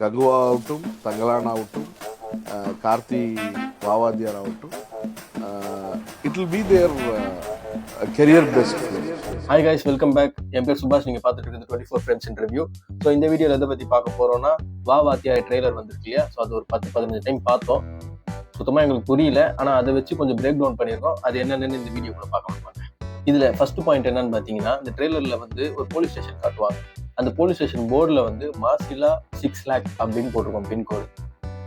கங்குவா ஆகட்டும், தங்கலான் ஆகட்டும், கார்த்தி வாவாதியார் ஆகட்டும், it will be their career best. Hi guys, welcome back. என் பேர் சுபாஷ். நீங்கள் பார்த்துட்டு இருக்கிறது 24 ஃப்ரெண்ட்ஸ் இன்டர்வியூ. ஸோ இந்த வீடியோவில் எதை பற்றி பார்க்க போகிறோம்னா, வாத்தியார் ட்ரெய்லர் வந்திருக்கு இல்லையா? ஸோ அது ஒரு 10-15 டைம் பார்த்தோம். சுத்தமாக எங்களுக்கு புரியல. ஆனால் அதை வச்சு கொஞ்சம் பிரேக் டவுன் பண்ணியிருக்கோம். அது என்னென்னு இந்த வீடியோக்குள்ள பார்க்க மாட்டேன். இதில் ஃபர்ஸ்ட் பாயிண்ட் என்னன்னு பார்த்தீங்கன்னா, இந்த ட்ரெய்லரில் வந்து ஒரு போலீஸ் ஸ்டேஷன் காட்டுவாங்க. அந்த போலீஸ் ஸ்டேஷன் போர்டில் வந்து மாசிலா 6 lakh அப்படின்னு போட்டிருக்கோம் பின்கோடு.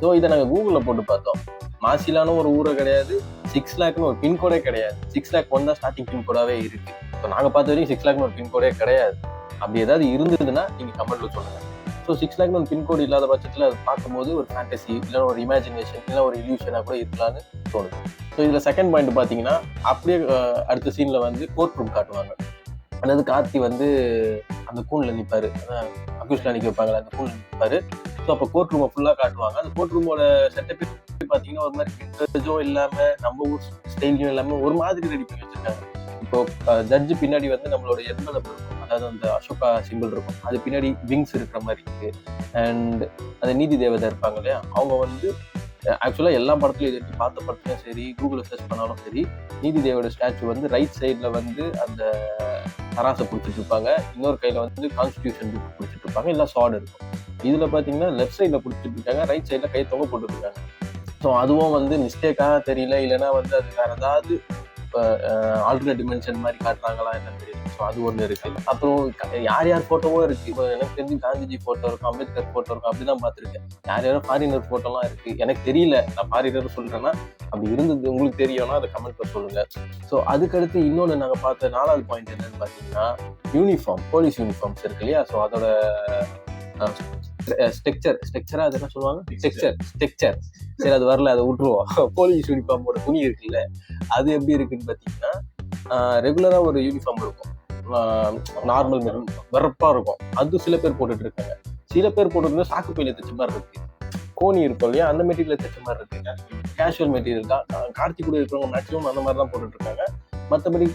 ஸோ இதை நாங்கள் கூகுளில் போட்டு பார்த்தோம். மாசிலான்னு ஒரு ஊரை கிடையாது, 6 lakhன்னு ஒரு பின்கோடே கிடையாது. 6 lakh ஒன் தான் ஸ்டார்டிங் பின்கோடாவே இருக்கு. ஸோ நாங்கள் பார்த்த வரைக்கும் 6 lakhன்னு ஒரு பின்கோடே கிடையாது. அப்படி ஏதாவது இருந்ததுன்னா நீங்கள் கமெண்ட்ல சொல்லுங்க. ஸோ 6 lakhன்னு ஒரு பின்கோடு இல்லாத பட்சத்தில் அது பார்க்கும்போது ஒரு ஃபேண்டசி, இல்லை ஒரு இமேஜினேஷன், இல்லை ஒரு இல்யூஷனாக கூட இருக்கலான்னு தோணுது. ஸோ இதில் செகண்ட் பாயிண்ட் பார்த்தீங்கன்னா, அப்படியே அடுத்த சீனில் வந்து கோர்ட் ரூம் காட்டுவாங்க. அதாவது கார்த்தி வந்து அந்த கூண்டில் நிற்பாரு, அக்யூஸ்ல நிற்க வைப்பாங்களே, அந்த கூண்டில் நிற்பாரு. ஸோ அப்போ கோர்ட் ரூமை ஃபுல்லாக காட்டுவாங்க. அந்த கோர்ட் ரூமோட செட்டப்பே பார்த்தீங்கன்னா ஒரு மாதிரி விண்டேஜும் இல்லாமல், நம்ம ஊர் ஸ்டைலையும் இல்லாமல் ஒரு மாதிரி ரெடி பண்ணி வச்சிருக்காங்க. இப்போ ஜட்ஜு பின்னாடி வந்து நம்மளோட எண்பலம் இருக்கும், அதாவது அந்த அசோகா சிம்பிள் இருக்கும், அது பின்னாடி விங்ஸ் இருக்கிற மாதிரி இருக்கு. அண்ட் அந்த நீதி தேவதை இருப்பாங்க இல்லையா, அவங்க வந்து ஆக்சுவலாக எல்லா படத்துலையும் இது வரைக்கும் பார்த்த படத்துலையும் சரி, கூகுளில் சர்ச் பண்ணாலும் சரி, நீதி தேவோட ஸ்டாச்சு வந்து ரைட் சைடில் வந்து அந்த தராசை பிடிச்சிட்டு இருப்பாங்க, இன்னொரு கையில் வந்து கான்ஸ்டியூஷன் புக் பிடிச்சிட்டு இருப்பாங்க, இல்லை சார்டு இருக்கும். இதில் பார்த்தீங்கன்னா லெஃப்ட் சைடில் பிடிச்சிட்டு இருக்காங்க, ரைட் சைடில் கை தொங்க போட்டுருக்காங்க. ஸோ அதுவும் வந்து மிஸ்டேக்காக தெரியல, இல்லைன்னா வந்து அது வேறு ஏதாவது ஆல்டர்னேட் டிமென்ஷன் மாதிரி காட்டுறாங்களா என்னன்னு தெரியல. ஸோ அது ஒன்று இருக்கு. அப்புறம் யார் யார் ஃபோட்டோவும் இருக்கு. இப்போ எனக்கு தெரிஞ்சு காந்திஜி ஃபோட்டோ இருக்கும், அம்பேத்கர் ஃபோட்டோ இருக்கும், அப்படிதான் பார்த்துருக்கேன். யார் யாரும் ஃபாரினர் ஃபோட்டோலாம் இருக்கு. எனக்கு தெரியல, நான் ஃபாரினர் சொல்றேன்னா, அப்படி இருந்தது உங்களுக்கு தெரியும்னா அதை கமெண்ட்ல சொல்லுங்க. ஸோ அதுக்கடுத்து இன்னொன்று நாங்கள் பார்த்த 4வது பாயிண்ட் என்னன்னு பார்த்தீங்கன்னா, யூனிஃபார்ம், போலீஸ் யூனிஃபார்ம்ஸ் இருக்கு இல்லையா? ஸோ அதோட ஸ்ட்ரக்சரா அது என்ன சொல்லுவாங்க, ஸ்ட்ரக்சர். சரி, அது வரல, அதை விட்டுருவோம். போலீஸ் யூனிஃபார்மோட துணி இருக்குல்ல, அது எப்படி இருக்குன்னு பார்த்தீங்கன்னா, ரெகுலரா ஒரு யூனிஃபார்ம் இருக்கும், நார்மல் வெறப்பா இருக்கும். அது சில பேர் போட்டுட்டு இருக்காங்க. சில பேர் போட்டுட்டு சாக்கு பையில தைச்ச மாதிரி இருக்கு, கோணி இருக்கும் இல்லையா, அந்த மெட்டீரியல் தைச்ச மாதிரி இருக்கு. கேஷுவல் மெட்டீரியல் தான். கார்த்தி கூட இருக்கிறவங்க மேக்ஸிமம் அந்த மாதிரி தான் போட்டுட்டு இருக்காங்க. மற்றபடி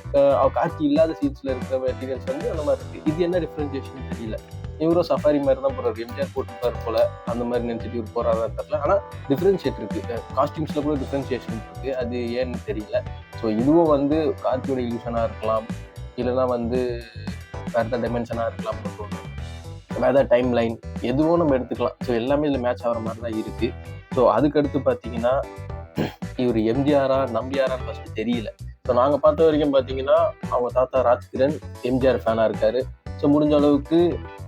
கார்த்தி இல்லாத சீன்ஸ்ல இருக்கிற மெட்டீரியல்ஸ் வந்து அந்த மாதிரி இருக்கு. இது என்ன டிஃபரன்சியேஷன் தெரியல. இவரும் சஃபாரி மாதிரி தான் போறாரு, எம்ஜிஆர் போட்டுப்பாரு போல, அந்த மாதிரி நினைச்சிட்டு இவர் போறாரா தெரியல. ஆனா டிஃபரன்ஷியேட் இருக்கு, காஸ்டியூம்ஸ்ல கூட டிஃபரன்சியேஷன் இருக்கு, அது ஏன்னு தெரியல. ஸோ இதுவும் வந்து கார்த்தியோட இல்யூஷனா இருக்கலாம், இல்லைன்னா வந்து வேற ஏதாவது டைமென்ஷனா இருக்கலாம், வேற ஏதாவது டைம் லைன், எதுவும் நம்ம எடுத்துக்கலாம். ஸோ எல்லாமே இதில் மேட்ச் ஆகிற மாதிரி தான் இருக்கு. ஸோ அதுக்கடுத்து பார்த்தீங்கன்னா, இவர் எம்ஜிஆரா நம்பியாரான்னு ஃபர்ஸ்ட் தெரியல. ஸோ நாங்கள் பார்த்த வரைக்கும் பார்த்தீங்கன்னா, அவங்க தாத்தா ராஜ்கிரண் எம்ஜிஆர் ஃபேனாக இருக்காரு. ஸோ முடிஞ்ச அளவுக்கு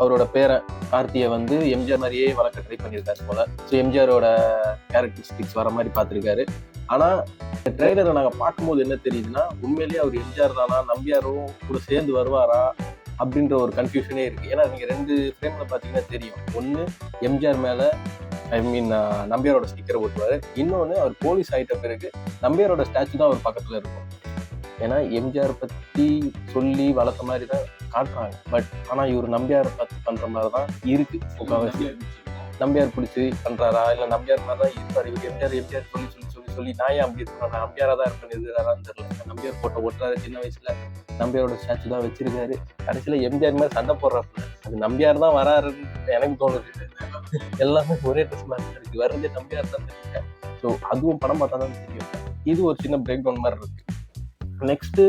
அவரோட பேரன் கார்த்தியை வந்து எம்ஜிஆர் மாதிரியே வளர்க்க ட்ரை பண்ணியிருக்காரு போல. ஸோ எம்ஜிஆரோட கேரக்டரிஸ்டிக்ஸ் வர மாதிரி பார்த்துருக்காரு. ஆனால் இந்த ட்ரெய்லரை நாங்கள் பார்க்கும்போது என்ன தெரியுதுன்னா, உண்மையிலேயே அவர் எம்ஜிஆர் தானா, நம்பியாரும் கூட சேர்ந்து வருவாரா அப்படின்ற ஒரு கன்ஃபியூஷனே இருக்கு. ஏன்னா நீங்க 2 ஃப்ரேம்ல பார்த்தீங்கன்னா தெரியும். ஒன்று எம்ஜிஆர் மேலே நம்பியாரோட ஸ்டிக்கரை ஓட்டுவாரு, இன்னொன்று அவர் போலீஸ் ஆகிட்ட பிறகு நம்பியாரோட ஸ்டாச்சு தான் அவர் பக்கத்தில் இருக்கும். ஏன்னா எம்ஜிஆர் பற்றி சொல்லி வளர்த்த மாதிரி தான் காட்டுறாங்க. பட் ஆனால் இவர் நம்பியாரை பற்றி பண்ணுற மாதிரி தான் இருக்கு. முக்கால்வாசி நம்பியார் பிடிச்சி பண்ணுறாரா, இல்லை நம்பியார் மாதிரி தான் இருப்பார் இவர். எம்ஜிஆர் சொல்லி நான் ஏன் அப்படி இருக்கணும், நான் நம்பியாரா தான் இருப்பேன், எதிரான்னு தெரியல. நம்பியார் போட்டோ ஓட்டுறாரு, சின்ன வயசுல நம்பியாரோட ஸ்டாச்சு தான் வச்சிருக்காரு. கடைசியில எம்ஜிஆர் மாதிரி சண்டை போடுறப்ப அது நம்பியார் தான் வராருன்னு எனக்கு தோணுது. எல்லாமே ஒரே ட்ரெஸ் மாதிரி இருக்கு, வர்றதே நம்பியார் தான் தெரியுங்க. ஸோ அதுவும் படம் பார்த்தா தான் தெரியும். இது ஒரு சின்ன பிரேக் டவுன் மாதிரி இருக்கு. நெக்ஸ்ட்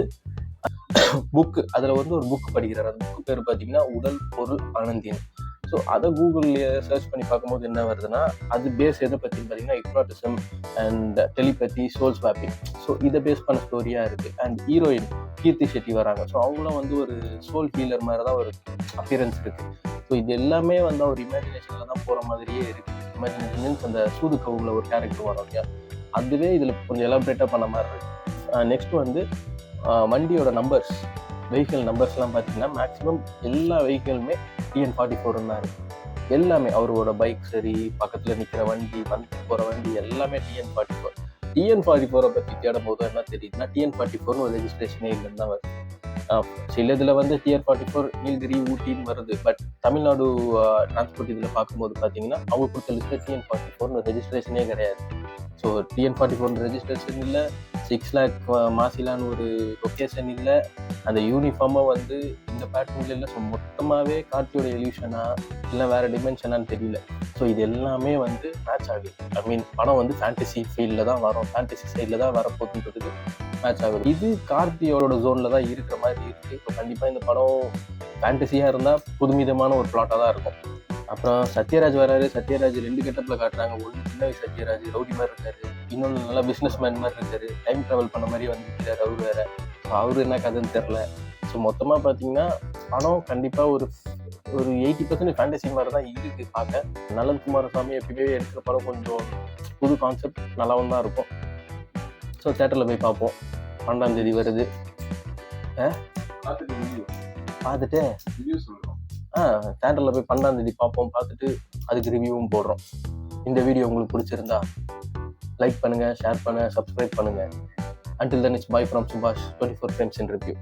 புக், அதுல வந்து ஒரு புக் படிக்கிறார். அந்த புக் பேர் பார்த்தீங்கன்னா உடல் பொருள் ஆனந்தியன். ஸோ அதை கூகுள்ல சர்ச் பண்ணி பார்க்கும்போது என்ன வருதுன்னா, அது பேஸ் எதை பற்றின்னு பார்த்தீங்கன்னா hypnotism and telepathy, soul swapping. So இதை பேஸ் பண்ண ஸ்டோரியாக இருக்குது. அண்ட் ஹீரோயின் கீர்த்தி ஷெட்டி வராங்க. ஸோ அவங்களும் வந்து ஒரு சோல் ஹீலர் மாதிரி தான் ஒரு அப்பியரன்ஸ் இருக்குது. ஸோ இது எல்லாமே வந்து ஒரு இமேஜினேஷனில் தான் போகிற மாதிரியே இருக்குது. இமேஜினேஷன் மீன்ஸ் அந்த சூது கவுல ஒரு கேரக்டர் வரும் இல்லையா, அதுவே இதில் கொஞ்சம் எலாபரேட்டாக பண்ண மாதிரி இருக்குது. நெக்ஸ்ட் வந்து வண்டியோட நம்பர்ஸ், வெஹிக்கிள் நம்பர்ஸ்லாம் பார்த்தீங்கன்னா மேக்ஸிமம் எல்லா வெஹிக்கிளுமே TN44 தான் இருக்குது. எல்லாமே அவரோட பைக் சரி, பக்கத்தில் நிற்கிற வண்டி, வந்து போகிற வண்டி எல்லாமே TN44. TN44 பற்றி தேடும் போது என்ன தெரியுதுன்னா, TN44 ஒரு ரெஜிஸ்ட்ரேஷனே இல்லைன்னு தான் வருது. சில இதில் வந்து TN44 நீலகிரி ஊட்டின்னு வருது. பட் தமிழ்நாடு டிரான்ஸ்போர்ட் இதில் பார்க்கும்போது பார்த்தீங்கன்னா அவங்க கொடுத்த லிஸ்ட்டில் TN44 ரெஜிஸ்ட்ரேஷனே கிடையாது. ஸோ TN44 ரெஜிஸ்ட்ரேஷன் இல்லை, 6 லேக் மாசிலான்னு ஒரு லொக்கேஷன் இல்லை, அந்த யூனிஃபார்மாக வந்து இந்த பேட்டர்னில் இல்லை. ஸோ மொத்தமாகவே கார்த்தியோட எல்யூஷனா இல்லை வேறு டிமென்ஷனான்னு தெரியல. ஸோ இது எல்லாமே வந்து மேட்ச் ஆகுது. ஐ மீன் படம் வந்து ஃபேண்டசி ஃபீல்டில் தான் வரும், ஃபேண்டசி சைடில் தான் வரப்போகுதுன்றது மேட்ச் ஆகுது. இது கார்த்தியோட ஜோனில் தான் இருக்கிற மாதிரி இருக்குது. ஸோ கண்டிப்பாக இந்த படம் ஃபேண்டசியாக இருந்தால் புதுமிதமான ஒரு பிளாட்டாக தான் இருக்கும். அப்புறம் சத்யராஜ் வராரு. சத்யராஜ் 2 கெட்டப்பில் காட்டுறாங்க. ஒன்று சின்ன வயசு சத்யராஜ் ரவுடி மாதிரி இருக்காரு, இன்னொன்று நல்லா பிஸ்னஸ் மேன் மாதிரி இருக்காரு, டைம் ட்ராவல் பண்ண மாதிரி வந்துருக்காரு அவர் வேற. ஸோ அவரு என்ன கதைன்னு தெரில. ஸோ மொத்தமாக பார்த்தீங்கன்னா படம் கண்டிப்பாக ஒரு 80% ஃபேண்டசி மாதிரி தான் இருக்குது பார்க்க. நலன் குமாரசாமி எப்பயுமே எடுக்கிற படம் கொஞ்சம் புது கான்செப்ட் நல்லாவும் தான் இருக்கும். ஸோ தேட்டரில் போய் பார்ப்போம். 12ஆம் தேதி வருது. பார்த்துட்டு தேட்டரில் போய் 12ஆம் தேதி பார்ப்போம். பார்த்துட்டு அதுக்கு ரிவ்யூவும் போடுறோம். இந்த வீடியோ உங்களுக்கு பிடிச்சிருந்தா லைக் பண்ணுங்கள், ஷேர் பண்ணுங்கள், சப்ஸ்கிரைப் பண்ணுங்கள். Until then, it's bye from Subhash, 24 Frames in Review.